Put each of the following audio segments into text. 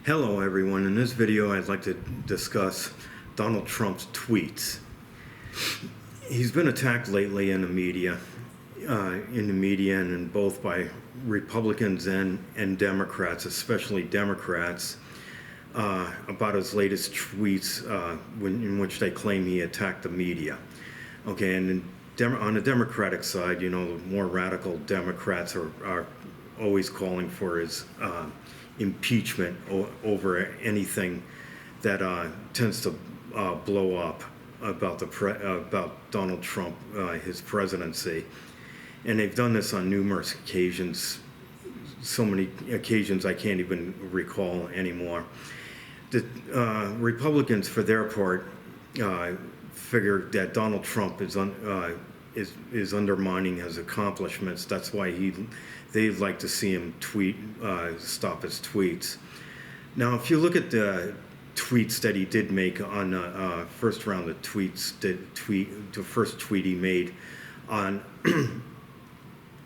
Hello everyone, in this video I'd like to discuss Donald Trump's tweets. He's been attacked lately in the media, and both by Republicans and Democrats, especially Democrats, about his latest tweets in which they claim he attacked the media. Okay, and on the Democratic side, the more radical Democrats are always calling for his impeachment over anything that tends to blow up about about Donald Trump, his presidency, and they've done this on numerous occasions, so many occasions I can't even recall anymore. The Republicans, for their part, figure that Donald Trump is undermining his accomplishments. That's why they'd like to see him stop his tweets. Now, if you look at the tweets that he did make on the first round of tweets, the first tweet he made on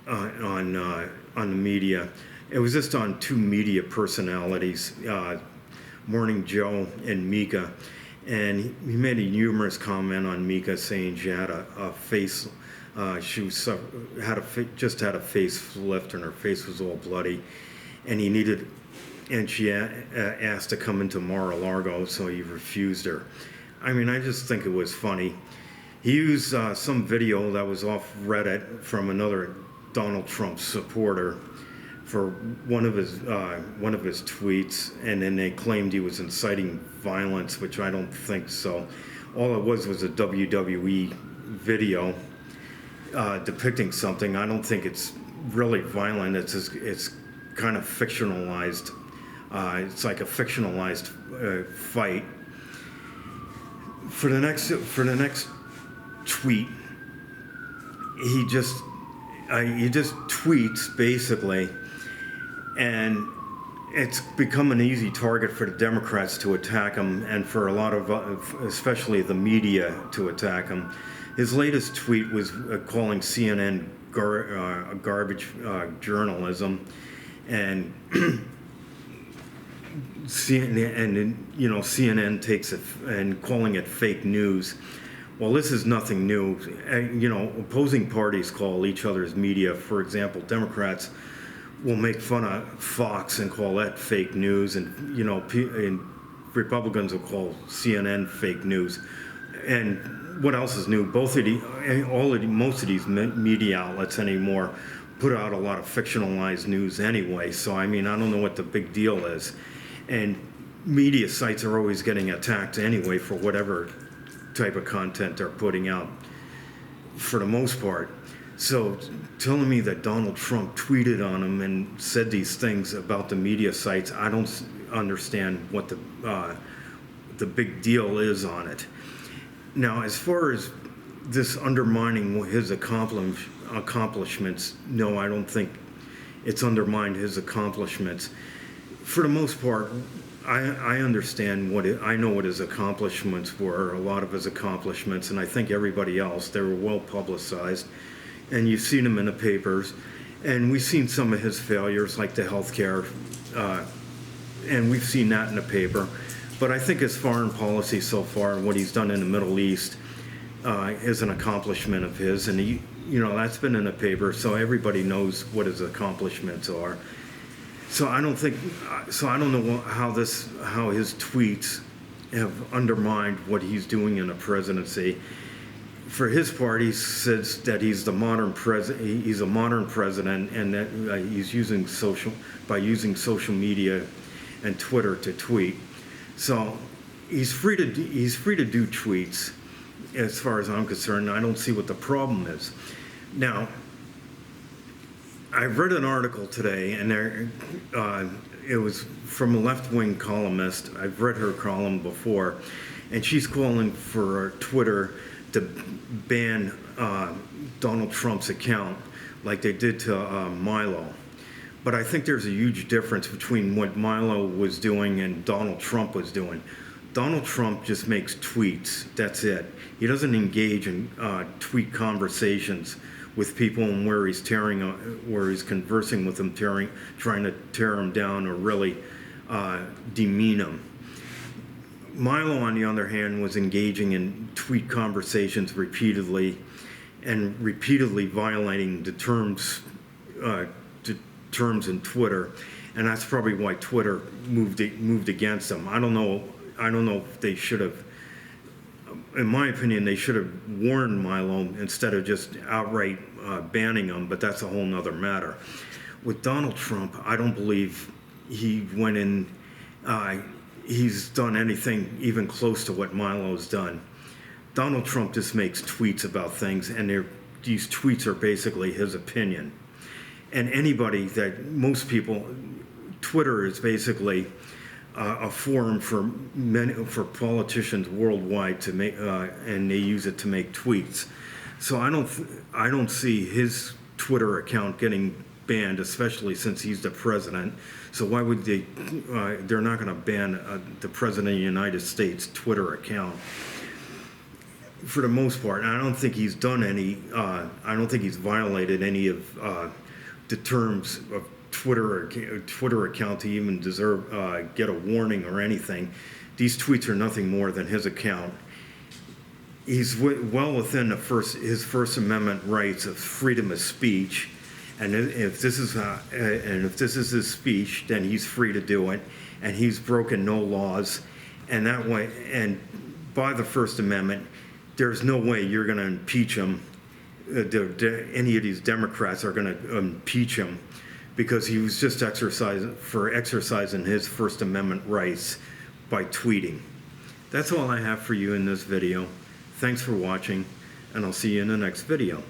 the media, it was just on two media personalities, Morning Joe and Mika. And he made a humorous comment on Mika, saying she had a face, just had a facelift and her face was all bloody, and she asked to come into Mar-a-Lago, so he refused her. I mean, I just think it was funny. He used some video that was off Reddit from another Donald Trump supporter for one of his tweets, and then they claimed he was inciting violence, which I don't think so. All it was a WWE video depicting something. I don't think it's really violent. It's kind of fictionalized. It's like a fictionalized fight. For the next tweet, he just tweets basically. And it's become an easy target for the Democrats to attack him, and for a lot of, especially the media, to attack him. His latest tweet was calling CNN garbage journalism, and CNN takes it and calling it fake news. Well, this is nothing new. Opposing parties call each other's media. For example, Democrats will make fun of Fox and call that fake news, and and Republicans will call CNN fake news. And what else is new? Most of these media outlets anymore put out a lot of fictionalized news anyway. So I mean, I don't know what the big deal is. And media sites are always getting attacked anyway for whatever type of content they're putting out, for the most part. So telling me that Donald Trump tweeted on him and said these things about the media sites, I don't understand what the big deal is on it. Now, as far as this undermining his accomplishments, no, I don't think it's undermined his accomplishments. For the most part, I understand I know what his accomplishments were, a lot of his accomplishments, and I think everybody else, they were well publicized. And you've seen him in the papers, and we've seen some of his failures, like the healthcare, and we've seen that in the paper. But I think his foreign policy so far, what he's done in the Middle East, is an accomplishment of his, and that's been in the paper, so everybody knows what his accomplishments are. So I don't know how his tweets have undermined what he's doing in the presidency. For his part, he says that he's a modern president, and that he's using social media and Twitter to tweet. So he's free to do tweets, as far as I'm concerned. I don't see what the problem is. Now, I read an article today, and it was from a left-wing columnist. I've read her column before, and she's calling for Twitter to ban Donald Trump's account like they did to Milo. But I think there's a huge difference between what Milo was doing and Donald Trump was doing. Donald Trump just makes tweets, that's it. He doesn't engage in tweet conversations with people and where he's conversing with them, trying to tear them down or really demean him. Milo, on the other hand, was engaging in tweet conversations repeatedly and repeatedly violating the terms in Twitter, and that's probably why Twitter moved against him. I don't know if they should have. In my opinion, they should have warned Milo instead of just outright banning him, but that's a whole nother matter. With Donald Trump, I don't believe he went in, he's done anything even close to what Milo's done. Donald Trump just makes tweets about things, and these tweets are basically his opinion. And most people, Twitter is basically a forum for politicians worldwide to make, and they use it to make tweets. So I don't see his Twitter account getting banned, especially since he's the president. So why would they? They're not going to ban the president of the United States Twitter account. For the most part, I don't think he's done any. I don't think he's violated any of the terms of Twitter account to even deserve get a warning or anything. These tweets are nothing more than his account. He's well within his First Amendment rights of freedom of speech, and if this is his speech, then he's free to do it, and he's broken no laws, and that way, and by the First Amendment, there's no way you're going to impeach him. Any of these Democrats are going to impeach him, because he was just exercising his First Amendment rights by tweeting. That's all I have for you in this video. Thanks for watching, and I'll see you in the next video.